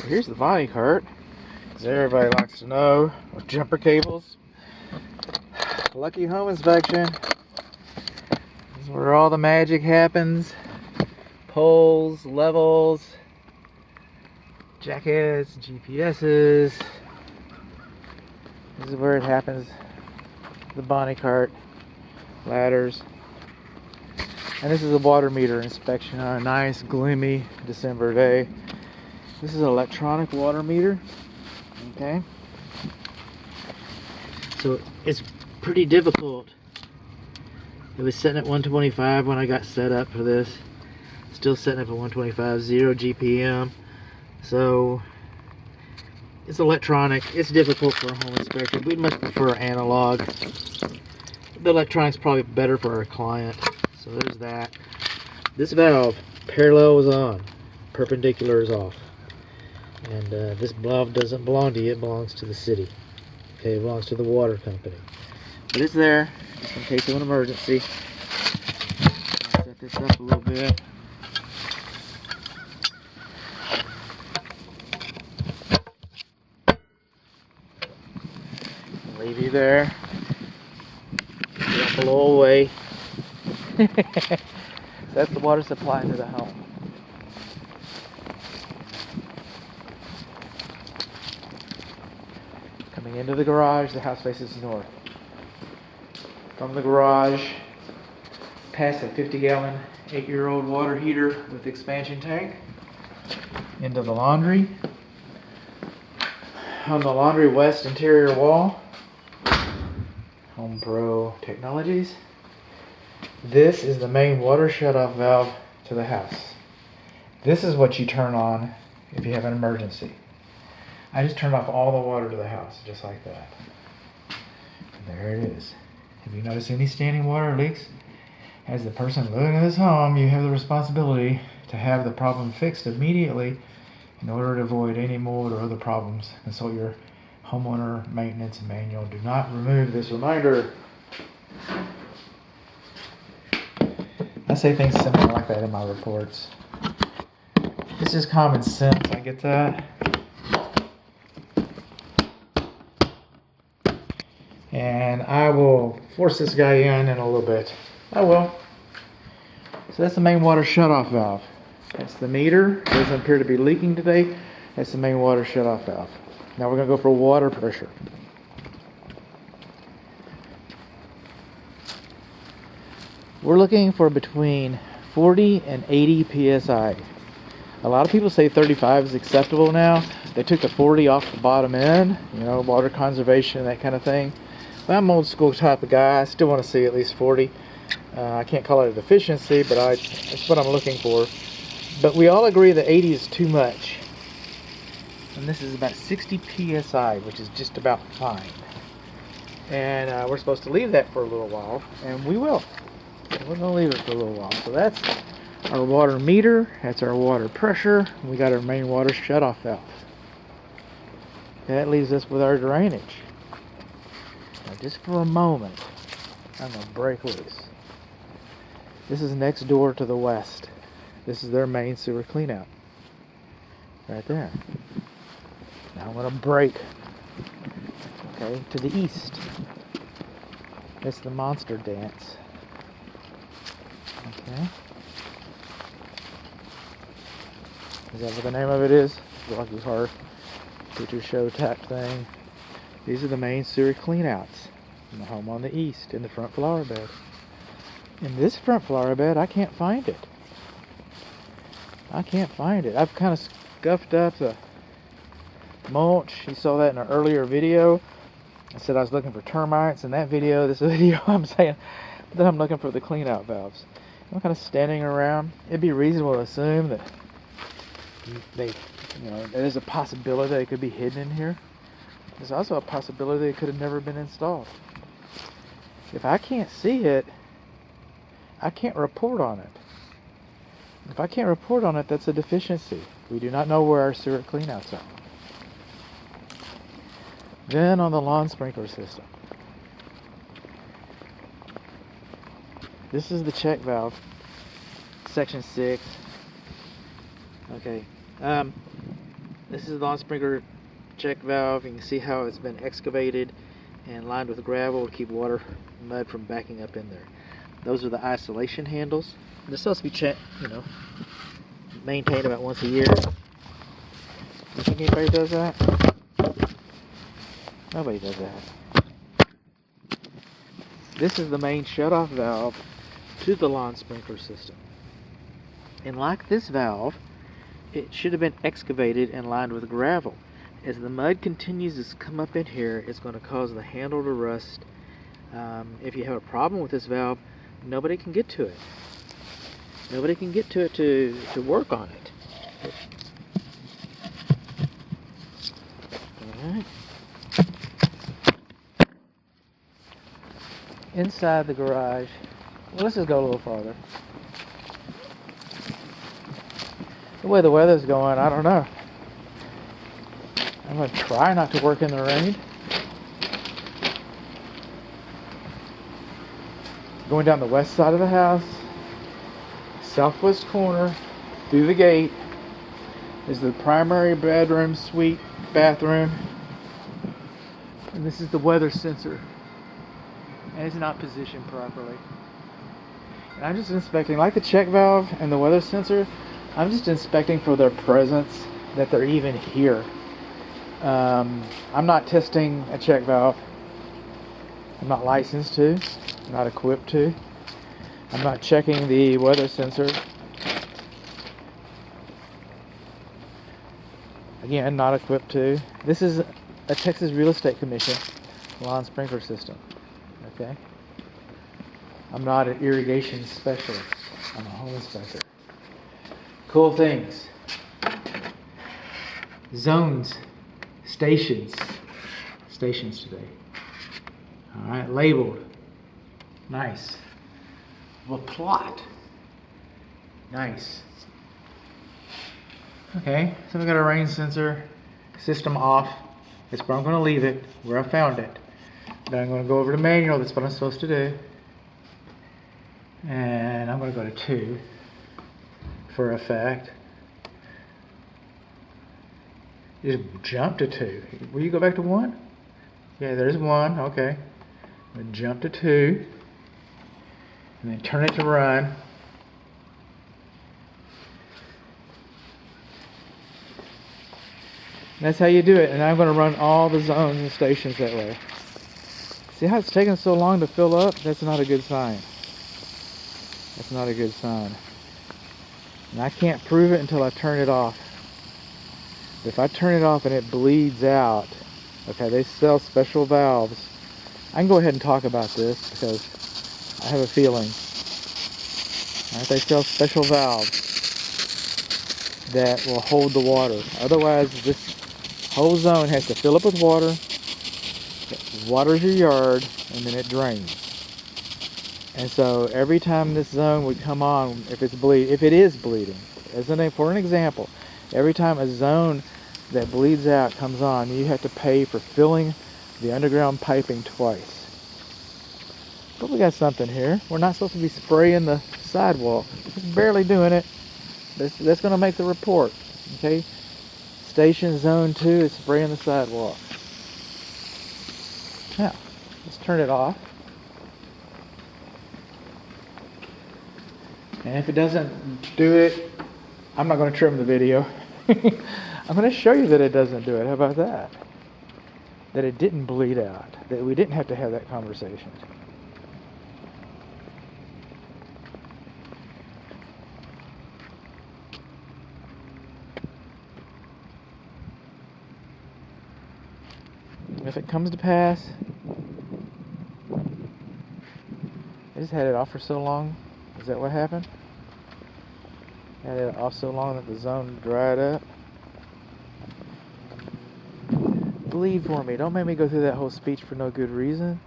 Here's the body cart, as everybody likes to know, with jumper cables. Lucky home inspection. This is where all the magic happens. Poles, levels, jackets, GPSs. This is where it happens. The body cart, ladders. And this is a water meter inspection on a nice gloomy December day. This is an electronic water meter. Okay. So it's pretty difficult. It was setting at 125 when I got set up for this. Still setting up at 125, 0 GPM. So it's electronic. It's difficult for a home inspector. We'd much prefer analog. The electronic's probably better for our client. So there's that. This valve, parallel is on, perpendicular is off. And this valve doesn't belong to you, it belongs to the city. Okay, it belongs to the water company. But it's there, just in case of an emergency. I'll set this up a little bit. Leave you there. Drop a little away. That's the water supply into the home. Coming into the garage, the house faces north. From the garage, past a 50-gallon, 8-year-old water heater with expansion tank, into the laundry. On the laundry west interior wall, Home Pro Technologies. This is the main water shutoff valve to the house. This is what you turn on if you have an emergency. I just turned off all the water to the house, just like that. And there it is. If you notice any standing water leaks, as the person living in this home, you have the responsibility to have the problem fixed immediately in order to avoid any mold or other problems. Consult your homeowner maintenance manual. Do not remove this reminder. I say things similar like that in my reports. It's just common sense, I get that. And I will force this guy in a little bit. I will. So that's the main water shutoff valve. That's the meter. It doesn't appear to be leaking today. That's the main water shutoff valve. Now we're going to go for water pressure. We're looking for between 40 and 80 psi. A lot of people say 35 is acceptable now. They took the 40 off the bottom end, you know, water conservation, that kind of thing. But I'm an old school type of guy. I still want to see at least 40. I can't call it a deficiency, but that's what I'm looking for. But we all agree that 80 is too much. And this is about 60 psi, which is just about fine. And we're supposed to leave that for a little while, and we will. We're going to leave it for a little while. So that's our water meter. That's our water pressure. We got our main water shutoff valve. That leaves us with our drainage. Now, just for a moment, I'm going to break loose. This is next door to the west. This is their main sewer cleanout. Right there. Now I'm going to break, okay, to the east. It's the monster dance. Okay. Is that what the name of it is? Rocky Horror Picture Show type thing. These are the main sewer cleanouts in the home on the east, in the front flower bed. In this front flower bed, I can't find it. I can't find it. I've kind of scuffed up the mulch. You saw that in an earlier video. I said I was looking for termites in that video. This video I'm saying that I'm looking for the cleanout valves. I'm kind of standing around. It'd be reasonable to assume that there's a possibility they could be hidden in here. There's also a possibility they could have never been installed. If I can't see it, I can't report on it. If I can't report on it, that's a deficiency. We do not know where our sewer cleanouts are. Then on the lawn sprinkler system. This is the check valve, section 6. Okay. This is the lawn sprinkler check valve. You can see how it's been excavated and lined with gravel to keep water and mud from backing up in there. Those are the isolation handles. They're supposed to be checked, maintained about once a year. You think anybody does that? Nobody does that. This is the main shutoff valve to the lawn sprinkler system. And like this valve, it should have been excavated and lined with gravel. As the mud continues to come up in here, it's going to cause the handle to rust. If you have a problem with this valve, nobody can get to it. Nobody can get to it to work on it. Alright. Inside the garage, well, let's just go a little farther. The way the weather's going, I don't know. I'm going to try not to work in the rain. Going down the west side of the house, southwest corner, through the gate, is the primary bedroom, suite, bathroom. And this is the weather sensor. And it's not positioned properly. And I'm just inspecting, like the check valve and the weather sensor, I'm just inspecting for their presence, that they're even here. I'm not testing a check valve. I'm not licensed to. I'm not equipped to. I'm not checking the weather sensor. Again, not equipped to. This is a Texas Real Estate Commission lawn sprinkler system. Okay? I'm not an irrigation specialist. I'm a home inspector. Cool things. Zones. Stations today. Alright, labeled. Nice. Well, plot. Nice. Okay, so we got a rain sensor. System off. That's where I'm going to leave it, where I found it. Then I'm going to go over to manual. That's what I'm supposed to do. And I'm going to go to 2 for effect. Just jump to 2. Will you go back to 1? Yeah, there's 1. Okay. I'm going to jump to 2. And then turn it to run. And that's how you do it. And I'm going to run all the zones and stations that way. See how it's taking so long to fill up? That's not a good sign. That's not a good sign. And I can't prove it until I turn it off. If I turn it off and it bleeds out, okay, they sell special valves. I can go ahead and talk about this because I have a feeling. All right, they sell special valves that will hold the water. Otherwise, this whole zone has to fill up with water. It waters your yard, and then it drains. And so every time this zone would come on, if it is bleeding, for an example, every time a zone that bleeds out comes on, you have to pay for filling the underground piping twice. But we got something here. We're not supposed to be spraying the sidewalk. Just barely doing it. That's going to make the report. Okay? Station zone 2 is spraying the sidewalk. Now, let's turn it off. And if it doesn't do it, I'm not going to trim the video. I'm going to show you that it doesn't do it. How about that? That it didn't bleed out. That we didn't have to have that conversation. If it comes to pass, I just had it off for so long. Is that what happened? Had it off so long that the zone dried up. Bleed for me. Don't make me go through that whole speech for no good reason.